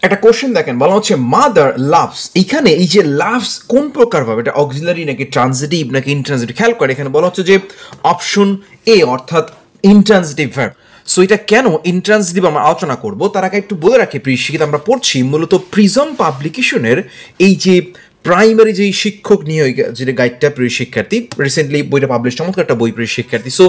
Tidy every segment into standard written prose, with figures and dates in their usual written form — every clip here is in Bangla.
একটা কোশ্চেন দেখেন, বলা হচ্ছে মাদার লাভস। এখানে এই যে লাভস কোন প্রকার ভাবে, এটা অক্সিলারি নাকি ট্রান্সিটিভ নাকি ইনট্রান্সিটিভ, খেয়াল করে এখানে বলা হচ্ছে যে অপশন এ অর্থাৎ ইনট্রান্সিটিভ ভার্ব। সো এটা কেন ইনট্রান্সিটিভ আমরা আলোচনা করব, তার আগে একটু বলে রাখি প্রিয় শিক্ষিত, আমরা পড়ছি মূলত প্রিজম পাবলিকেশনের এই যে প্রাইমারি যেই শিক্ষক নিয়োগ যেটা গাইডটা প্রিয় শিক্ষার্থী, রিসেন্টলি বইটা পাবলিশ, চমৎকার একটা বই প্রিয় শিক্ষার্থী। সো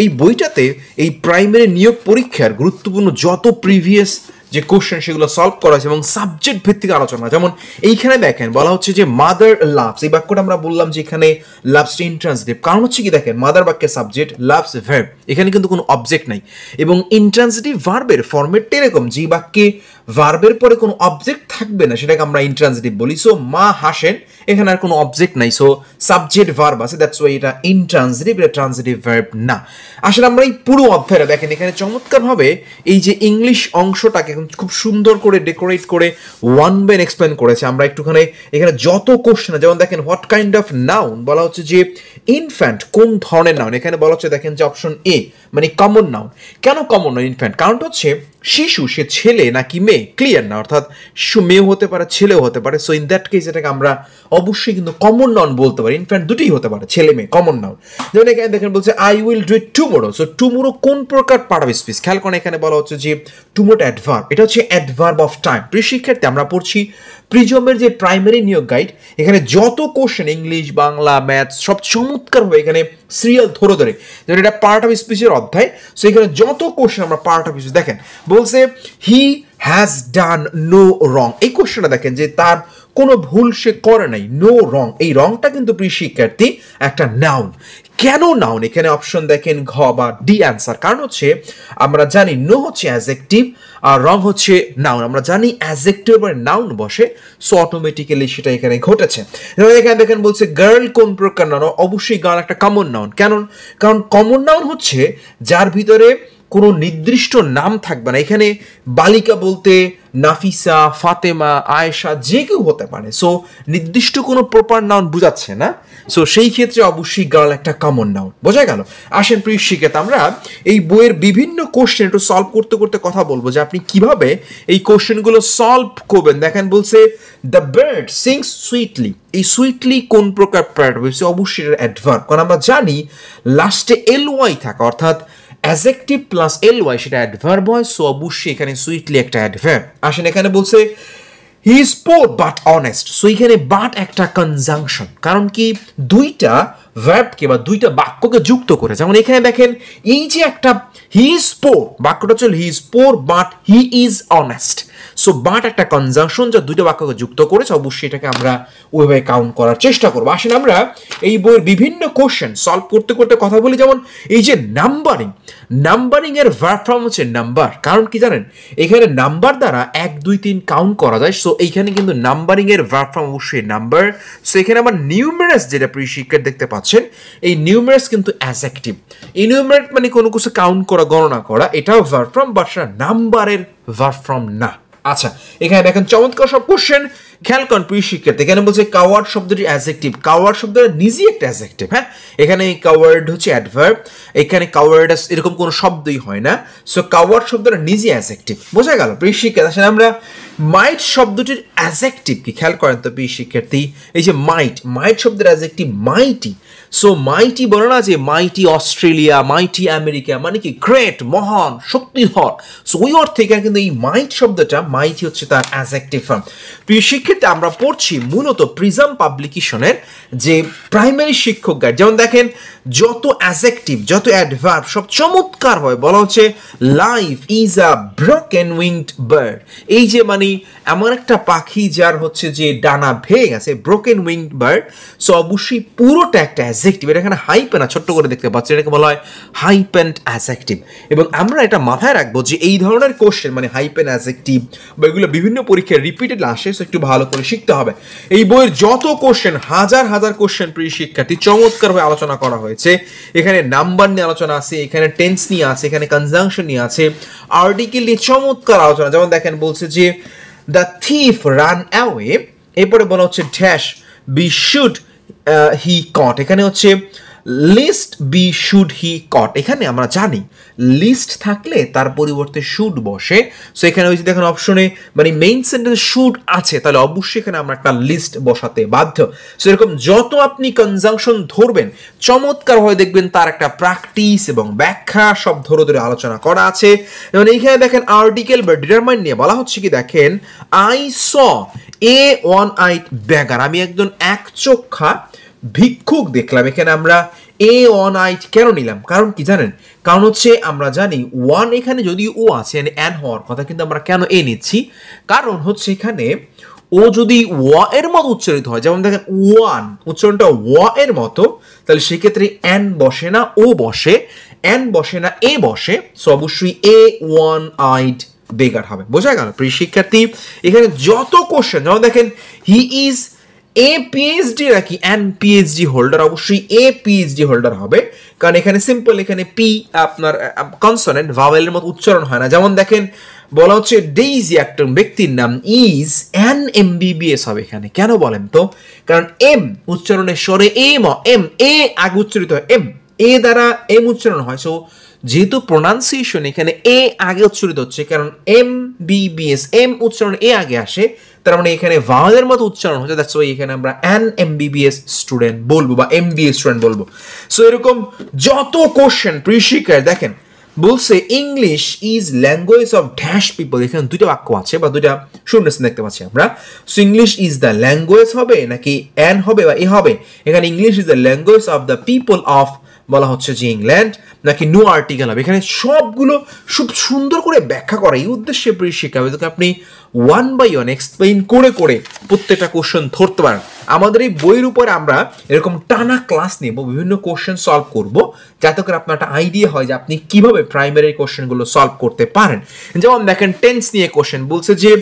এই বইটাতে এই প্রাইমারি নিয়োগ পরীক্ষার গুরুত্বপূর্ণ যত প্রিভিয়াস যে কোশ্চেন সেগুলো সলভ করা হয়েছে এবং সাবজেক্ট ভিত্তিক আলোচনা। যেমন এইখানে দেখেন বলা হচ্ছে যে মাদার লাভস, এই বাক্যটা আমরা বললাম যে এখানে লাভস ইনট্রান্সিটিভ, কারণ হচ্ছে কি দেখেন মাদার বাক্যের সাবজেক্ট, লাভস ভার্ব, এখানে কিন্তু কোনো অবজেক্ট নাই এবং ইনট্রান্সিটিভ ভার্বের ফরম্যাটটা এরকম যে বাক্যে ভার্বের পরে কোনো অবজেক্ট থাকবে না সেটাকে আমরা ইনট্রান্সিটিভ বলি। সো মা হাসেন, এখানে আর কোনো অবজেক্ট নাই, সো সাবজেক্ট ভার্ব আছে, দ্যাটস ওয়াই এটা ইনট্রান্সিটিভ, এটা ট্রান্সিটিভ ভার্ব না। আসলে আমরা এই পুরো অধ্যায়টা দেখেন এখানে চমৎকারভাবে এই যে ইংলিশ অংশটাকে খুব সুন্দর করে ডেকোরেট করে ওয়ান বাই এক্সপ্লেন করেছে। আমরা একটুখানি এখানে যত কোশ্চেন, যেমন দেখেন হোয়াট কাইন্ড অফ নাউন, বলা হচ্ছে যে ইনফ্যান্ট কোন ধরনের নাউন, এখানে বলা হচ্ছে দেখেন যে অপশন এ মানে কমন নাউন। কেন কমন নাউন ইনফ্যান্ট, কারণটা হচ্ছে শিশু সে ছেলে নাকি মেয়ে ক্লিয়ার না, অর্থাৎ শিশু মেয়েও হতে পারে ছেলেও হতে পারে। সো ইন দ্যাট কেস এটাকে আমরা অবশ্যই কিন্তু কমন নাউন বলতে পারি। ইনফ্যান্ট দুটোই হতে পারে, ছেলে মেয়ে, কমন নাউন। যেমন এখানে দেখেন বলছে I will do it tomorrow. So tomorrow কোন প্রকার পার্ট অফ স্পিচ, খেয়াল করেন এখানে বলা হচ্ছে যে টুমোরো অ্যাডভার্ব, এটা হচ্ছে অ্যাডভার্ব অফ টাইম। প্রিয় শিক্ষার্থী আমরা পড়ছি প্রিজমের যে প্রাইমারি নিয়োগ গাইড, এখানে যত কোশ্চেন ইংলিশ বাংলা ম্যাথস সব চমৎকার হবে এখানে সিরিয়াল ধরে ধরে, যেটা এটা পার্ট অফ স্পিচের অধ্যায়। সো এখানে যত কোশ্চেন আমরা পার্ট অফ স্পিচ দেখেন বলছে হি হ্যাজ ডান নো রং, এই কোশ্চেনটা দেখেন যে তার কোনো ভুল সে করে নাই, নো রং। এই রংটা কিন্তু প্রিয় শিক্ষার্থী একটা নাউন। কেন নাউন, এখানে অপশন দেখেন ঘ বা ডি অ্যান্সার। কারণ হচ্ছে আমরা জানি নো হচ্ছে অ্যাডজেক্টিভ আর রং হচ্ছে নাউন, আমরা জানি অ্যাডজেক্টিভ এর নাউন বসে, সো অটোমেটিক্যালি সেটা এখানে ঘটেছে। এখানে দেখেন বলছে গার্ল কোন প্রকার নাউন, অবশ্যই গার্ল একটা কমন নাউন। কারণ কমন নাউন হচ্ছে যার ভিতরে কোনো নির্দিষ্ট নাম থাকবে না। এখানে বালিকা বলতে নাফিসা, ফাতেমা, আয়েশা যে কেউ হতে পারে, সো নির্দিষ্ট কোনো প্রপার নাউন বুঝাচ্ছে না। সো সেই ক্ষেত্রে অবশ্যই গার্ল একটা কমন নাউন, বোঝা গেল। আসেন প্রিয় শিক্ষার্থী, আমরা এই বইয়ের বিভিন্ন কোশ্চেন একটু সলভ করতে করতে কথা বলবো যে আপনি কিভাবে এই কোশ্চেনগুলো সলভ করবেন। দেখেন বলছে দ্য বার্ড সিংস সুইটলি, এই সুইটলি কোন প্রকার প্যাড, অবশ্যই এটা অ্যাডভার্ব, কারণ আমরা জানি লাস্টে এল ওয়াই থাকা, অর্থাৎ অ্যাডজেক্টিভ প্লাস এল ওয়াই সেটা অ্যাডভার্ব হয়। সো অবশ্যই এখানে সুইটলি একটা অ্যাডভার্ব। আসেন এখানে বলছে he is poor but honest, so এখানে বাট একটা কনজাংশন, কারণ কি দুইটা ভার্বকে বা দুইটা বাক্যকে যুক্ত করে। যেমন এখানে দেখেন এই যে একটা হি ইজ পোর, বাক্যটা চল he is poor but he is honest. So but একটা কনজাংশন যা দুইটা বাক্যকে যুক্ত করেছে, অবশ্যই এটাকে আমরা ওইভাবে কাউন্ট করার চেষ্টা করবো। আসেন আমরা এই বইয়ের বিভিন্ন কোশ্চেন সলভ করতে করতে কথা বলি। যেমন এই যে নাম্বারিং এর ভার্ব ফর্ম হচ্ছে নাম্বার, কারণ কি জানেন এখানে নাম্বার দ্বারা 1 2 3 কাউন্ট করা যায়। সো এইখানে কিন্তু নাম্বারিং এর ভার্ব ফর্ম অবশ্যই নাম্বার। সো এখানে আবার নিউমেরাস যেটা প্রিয় শিক্ষার্থী দেখতে পাচ্ছেন, এই নিউমেরাস কিন্তু অ্যাডজেক্টিভ। ইনুমেরেট মানে কোনো কিছু কাউন্ট করা, গণনা করা, এটাও ভার্ব ফর্ম, বাট সেটা নাম্বারের ভার্ব ফর্ম না। আচ্ছা এখানে দেখেন চমৎকার সব কোশ্চেন, খেয়াল করেন প্রিয় শিক্ষার্থী। এখানে বলছে কাওয়ার্ড শব্দটি অ্যাডজেক্টিভ, কাওয়ার্ড শব্দটা নিজেই একটা অ্যাডজেক্টিভ। হ্যাঁ, এখানে কাওয়ার্ড হচ্ছে অ্যাডভার্ব, এখানে কাওয়ার্ড এরকম কোনো শব্দই হয় না। সো কাওয়ার্ড শব্দটা নিজে অ্যাডজেক্টিভ, বোঝা গেল প্রিয় শিক্ষার্থী। আসলে আমরা মাইট শব্দটির অ্যাডজেক্টিভ কি খেয়াল করেন তো প্রিয় শিক্ষার্থী, এই যে মাইট শব্দের অ্যাডজেক্টিভ মাইটি। সো মাইটি বলে না যে মাইটি অস্ট্রেলিয়া, মাইটি আমেরিকা, মানে কি গ্রেট, মহান, শক্তিধর। সো ওই অর্থে এখানে কিন্তু এই মাইট শব্দটা, মাইটি হচ্ছে তার অ্যাডজেক্টিভ ফর্ম। প্রিয় শিক্ষার্থী আমরা পড়ছি মূলত প্রিজম পাবলিকেশনের যে প্রাইমারি শিক্ষক গাইড। যেমন দেখেন যত অ্যাডজেক্টিভ যত অ্যাডভার্ব সব চমৎকার হয়। বলা হচ্ছে life is a broken winked bird, এই যে মানে এমন একটা পাখি যার হচ্ছে যে ডানা ভেঙে গেছে, ব্রোকেন উইংড বার্ড। সো অবশ্যই পুরোটা একটা অ্যাডজেক্টিভ। এটা এখানে হাইপেন ছোট্ট করে দেখতে পাচ্ছি, এটাকে বলা হয় হাইপেন্ড অ্যাডজেক্টিভ। এবং আমরা এটা মাথায় রাখবো যে এই ধরনের কোশ্চেন মানে হাইপেন অ্যাডজেক্টিভ বা এগুলো বিভিন্ন পরীক্ষায় রিপিটেড আসে, সো একটু ভালো করে শিখতে হবে। এই বইয়ের যত কোশ্চেন, হাজার হাজার কোশ্চেন প্রিয় শিক্ষার্থী চমৎকারভাবে আলোচনা করা হয়েছে। এখানে নাম্বার নিয়ে আলোচনা আছে, এখানে টেন্স নিয়ে আছে, এখানে কনজাংশন নিয়ে আছে, আর্টিকেল নিয়ে চমৎকার আলোচনা। যেমন দেখেন বলছে যে দ্য থিফ রান অ্যাওয়ে, এরপরে বলা হচ্ছে ড্যাশ বি শুড হি কট, এখানে হচ্ছে লিস্ট বি শুড হি কট, এখানে আমরা জানি লিস্ট থাকলে তার পরিবর্তে শুড বসে। সো এখানে ওই যে দেখেন অপশনে মানে মেইন সেন্টেন্স শুড আছে, তাহলে অবশ্যই এখানে আমরা একটা লিস্ট বসাতে বাধ্য। সো এরকম যত আপনি কনজাংশন ধরবেন চমৎকার হয়ে দেখবেন তার একটা প্র্যাকটিস এবং ব্যাখ্যা সব ধরে ধরে আলোচনা করা আছে। যেমন এইখানে দেখেন আর্টিকেল বা ডিটারমাইন নিয়ে বলা হচ্ছে কি, দেখেন I saw a one eyed beggar, আমি একজন একচক্ষা ভিক্ষুক দেখলাম। এখানে আমরা এ ওয়ান আইট কেন নিলাম, কারণ কি জানেন, কারণ হচ্ছে আমরা জানি ওয়ান এখানে যদি ও আছে অ্যান হওয়ার কথা, কিন্তু আমরা কেন এ নিচ্ছি, কারণ হচ্ছে এখানে ও যদি ওয়া এর মতো উচ্চারিত হয়, যেমন দেখেন ওয়ান উচ্চারণটা ওয়া এর মতো, তাহলে সেক্ষেত্রে অ্যান বসে না ও বসে, অ্যান বসে না এ বসে। সো অবশ্যই এ ওয়ান আইট বেগার হবে। বোঝা গেল প্রিয় শিক্ষার্থী? এখানে যত কোশ্চেন, যেমন দেখেন হি ইজ এ পিএইচডি নাকি অ্যান পিএইচডি হোল্ডার, অবশ্যই এ পিএইচডি হোল্ডার হবে, কারণ এখানে সিম্পল এখানে পি আপনার কনসোনেন্ট ভাওয়েলের মতো উচ্চারণ হয় না। যেমন দেখেন বলা হচ্ছে ডেইজি একটা ব্যক্তির নাম ইজ অ্যান এমবিবিএস হবে এখানে, কেন বলেন তো, কারণ এম উচ্চারণের স্বরে এম এ আগে উচ্চারিত হয়, এ দ্বারা এম উচ্চারণ হয়। সো যেহেতু প্রোনাউন্সিয়েশন এখানে এ আগে উচ্চারিত হচ্ছে, কারণ এম বিবিএস এম উচ্চারণ এ আগে আসে, তার মানে এখানে ভাওয়েলের মতো উচ্চারণ হচ্ছে, দ্যাটস ওয়াই এখানে আমরা অ্যান এমবিবিএস স্টুডেন্ট বলবো বা এমবিএ স্টুডেন্ট বলবো। সো এরকম যত কোশ্চেন প্রিয় শিক্ষার্থী দেখেন বলছে English is language of dash people, এখানে দুইটা বাক্য আছে বা দুইটা শূন্যস্থান দেখতে পাচ্ছি আমরা। So English is the language হবে নাকি অ্যান হবে বা এ হবে, এখানে English is the language of the people of বলা হচ্ছে যে ইংল্যান্ড নাকি নো আর্টিকেল হবে, এখানে সবগুলো খুব সুন্দর করে ব্যাখ্যা করা এই উদ্দেশ্যে প্রিয় শিক্ষার্থী আপনি ওয়ান বাই ওয়ান এক্সপ্লেইন করে করে প্রত্যেকটা কোশ্চেন ধরতে পারেন। আমাদের এই বইয়ের উপরে আমরা এরকম টানা ক্লাস নেব, বিভিন্ন কোশ্চেন সলভ করব, যাতে করে আপনার একটা আইডিয়া হয় যে আপনি কিভাবে প্রাইমারি কোশ্চেনগুলো সলভ করতে পারেন। যেমন দেখেন টেন্স নিয়ে কোশ্চেন বলছে যে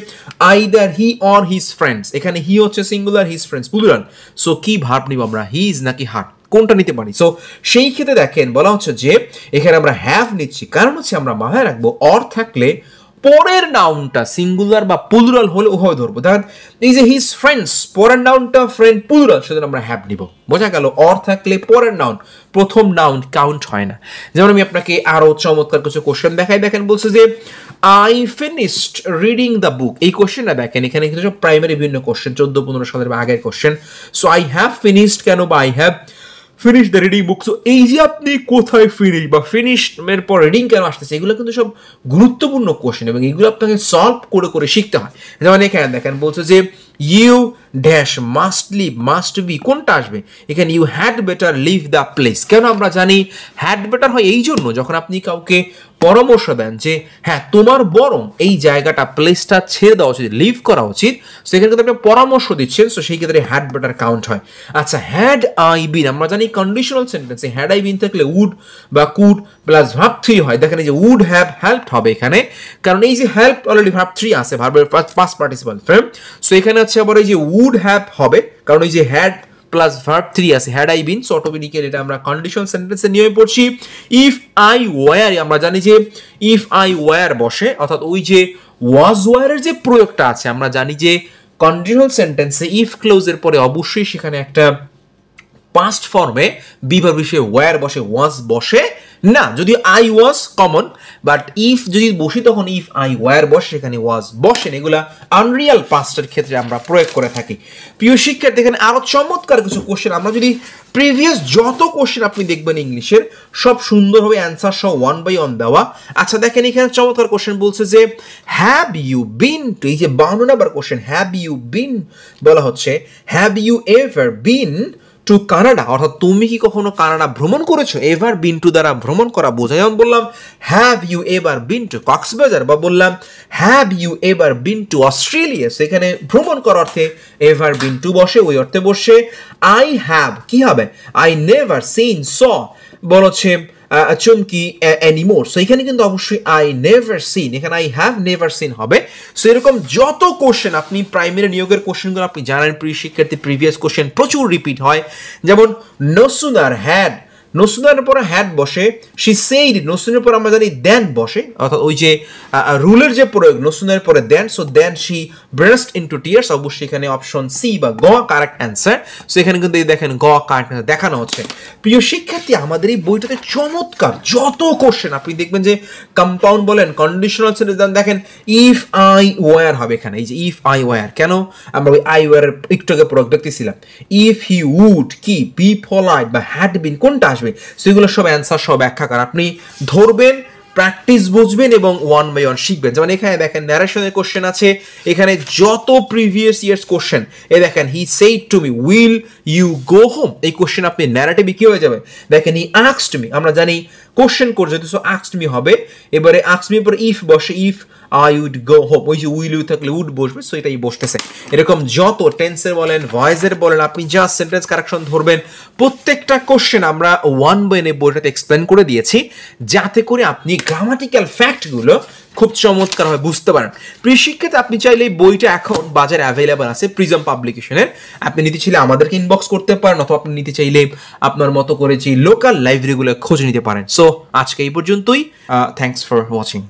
either he or his friends, এখানে হি হচ্ছে singular, his friends plural. So কি ভার্ব নিব আমরা, হিজ নাকি হার, কোনটা নিতে পারি? সো সেই ক্ষেত্রে দেখেন বলা হচ্ছে যে এখানে আমরা হ্যাভ নিচ্ছি, কারণ হচ্ছে আমরা মাথায় রাখবো অর থাকলে পরের নাউনটা সিঙ্গুলার বা প্লুরাল হলে উভয় ধরবো। দেখেন এই যে হিজ ফ্রেন্ডস, পরের নাউনটা ফ্রেন্ড প্লুরাল, সেজন্য আমরা হ্যাভ নিব। বোঝা গেল? অর থাকলে পরের নাউন প্রথম নাউন কাউন্ট হয় না। যেমন আমি আপনাকে আরো চমৎকার কিছু কোশ্চেন দেখাই। দেখেন বলছে যে I finished reading the book, এই কোশ্চেনটা দেখেন এখানে কিন্তু সব প্রাইমারি বিভিন্ন কোশ্চেন 14-15 সালের বা আগের question. So I have finished কেন বা I have finish the reading book. So এই যে আপনি কোথায় ফিনিশ বা ফিনিশ এর পর রিডিং কেন আসতেছে, এগুলো কিন্তু সব গুরুত্বপূর্ণ কোশ্চেন এবং এগুলো আপনাকে সলভ করে করে শিখতে হয়। যেমন এখানে দেখেন বলছে যে you dash must leave, must be কোনটা আসবে, এখানে you had better leave the place. কেন আমরা জানি হ্যাড বেটার হয় এই জন্য যখন আপনি কাউকে পরামর্শ দেন যে হ্যাঁ তোমার বরং এই জায়গাটা প্লেসটা ছেড়ে দেওয়া উচিত, লিভ করা উচিত, সেখানে কিন্তু আপনি পরামর্শ দিচ্ছেন, সো সেই ক্ষেত্রে হ্যাড বেটার কাউন্ট হয়। আচ্ছা হ্যাড আই বিন, আমরা জানি কন্ডিশনাল সেন্টেন্সে হ্যাড আই বিন থাকলে উড বা কুড প্লাস ভার্ব 3 হয়। দেখেন এই যে উড হ্যাভ হেল্পড হবে এখানে, কারণ এই যে হেল্প অলরেডি ভার্ব 3 আছে, ভার্বের পাস্ট পার্টিসিপাল ফর্ম। সো এখানে হচ্ছে আবার এই যে উড হ্যাভ হবে, কারণ এই যে হ্যাড প্লাস ভার্ব 3 আছে, had I been. So automatically এটা আমরা কন্ডিশনাল সেন্টেন্সে নিয়ে পড়ছি। ইফ আই ওয়্যার, আমরা জানি যে ইফ আই ওয়্যার বসে, অর্থাৎ ওই যে ওয়াজ ওয়্যারের যে প্রয়োগটা আছে, আমরা জানি যে কন্ডিশনাল সেন্টেন্সে ইফ ক্লোজের পরে অবশ্যই সেখানে একটা পাস্ট ফর্মে বিভার বিষয়ে ওয়্যার বসে, ওয়াজ বসে না, যদি I was common, but if যদি বসি তখন ইফ আই ওয়্যার বসে সেখানে ওয়াজ বসেন। এগুলা আনরিয়াল পাস্টের ক্ষেত্রে আমরা প্রয়োগ করে থাকি। প্রিয় শিক্ষার্থী এখানে আরো চমৎকার কিছু কোশ্চেন, আমরা যদি প্রিভিয়াস যত কোশ্চেন আপনি দেখবেন ইংলিশের সব সুন্দরভাবে অ্যান্সার সহ ওয়ান বাই ওয়ান দেওয়া। আচ্ছা দেখেন এখানে চমৎকার কোশ্চেন বলছে যে হ্যাভ ইউ বিন টু, এই যে 52 number question, have you been বলা হচ্ছে have you ever been to Canada, অর্থাৎ তুমি কি কখনো কানাডা ভ্রমণ করেছো? এভার বিন টু দ্বারা ভ্রমণ করা বোঝায়। যেমন বললাম have you ever been to Cox's Bazar, বা বললাম have you ever been to Australia, সেখানে ভ্রমণ করার অর্থে এভার বিন টু বসে, ওই অর্থে বসে। আই হ্যাভ কি হবে, আই নেভার সিন স বলছে চমকি অ্যানিমোর, সো এখানে কিন্তু অবশ্যই আই নেভার সিন, এখানে আই হ্যাভ নেভার সিন হবে। সো এরকম যত কোশ্চেন আপনি প্রাইমারি নিয়োগের কোশ্চেনগুলো আপনি জানেন প্রিয় শিক্ষার্থী, প্রিভিয়াস কোশ্চেন প্রচুর রিপিট হয়। যেমন নো সুনার হ্যাড নো স্টুডেন্টের পরে হ্যাড বসে, শি সেইড নো স্টুডেন্টের পরে আমরা জানি দেন বসে, অর্থাৎ ওই যে রুলের যে প্রয়োগ নো স্টুডেন্টের পরে দেন, so then she burst into tears, অবশ্যই এখানে অপশন সি বা গ কারেক্ট অ্যান্সার। সো এখানে কিন্তু এই দেখেন গ কারেক্ট অ্যান্সার দেখানো হচ্ছে। প্রিয় শিক্ষার্থী, আমাদের এই বইটাতে চমৎকার যত কোশ্চেন আপনি দেখবেন যে কম্পাউন্ড বলেন, কন্ডিশনাল সেন্টেন্স দেখেন ইফ আই ওয়ার হবে এখানে, এই যে ইফ আই ওয়ার, কেন আমরা ওই আই ওয়ার একটু আগে প্রয়োগ দেখতেছিলাম। ইফ হি উড কি বি পলাইট বা হ্যাড বিন কোনটা আসবে, সেগুলো সব অ্যান্সার সব ব্যাখ্যা কর, আপনি ধরবেন, প্র্যাকটিস বুঝবেন এবং ওয়ান বাই ওয়ান শিখবেন। যেমন এখানে দেখেন ন্যারেশনের কোশ্চেন আছে, এখানে যত প্রিভিয়াস ইয়ার্স কোশ্চেন, এ দেখেন he said to me will you go home, এই কোশ্চেন আপনি ন্যারেটিভে কি হয়ে যাবে, দেখেন হি আস্কড মি, আমরা জানি কোশ্চেন করছে তো আস্কড মি হবে, এবারে আস্কড মি পরে ইফ বসে, if I would go home, ওই যে উইল ইউ থাকলে উড বসবে, সো এটাই বসতেছে। এরকম যত টেন্সের বলেন ভয়েসের বলেন, আপনি যা সেন্টেন্স কারেকশন ধরবেন, প্রত্যেকটা কোশ্চেন আমরা ওয়ান বাই ওয়ান বইটাতে এক্সপ্লেন করে দিয়েছি, যাতে করে আপনি গ্রামাটিক্যাল ফ্যাক্টগুলো খুব চমৎকারভাবে বুঝতে পারেন। প্রিয় শিক্ষার্থী, আপনি চাইলে এই বইটা এখন বাজারে অ্যাভেলেবল আছে প্রিজম পাবলিকেশনের, আপনি নিতে চাইলে আমাদেরকে ইনবক্স করতে পারেন, অথবা আপনি নিতে চাইলে আপনার মতো করে যে লোকাল লাইব্রেরিগুলো খোঁজ নিতে পারেন। সো আজকে এই পর্যন্তই, থ্যাংকস ফর ওয়াচিং।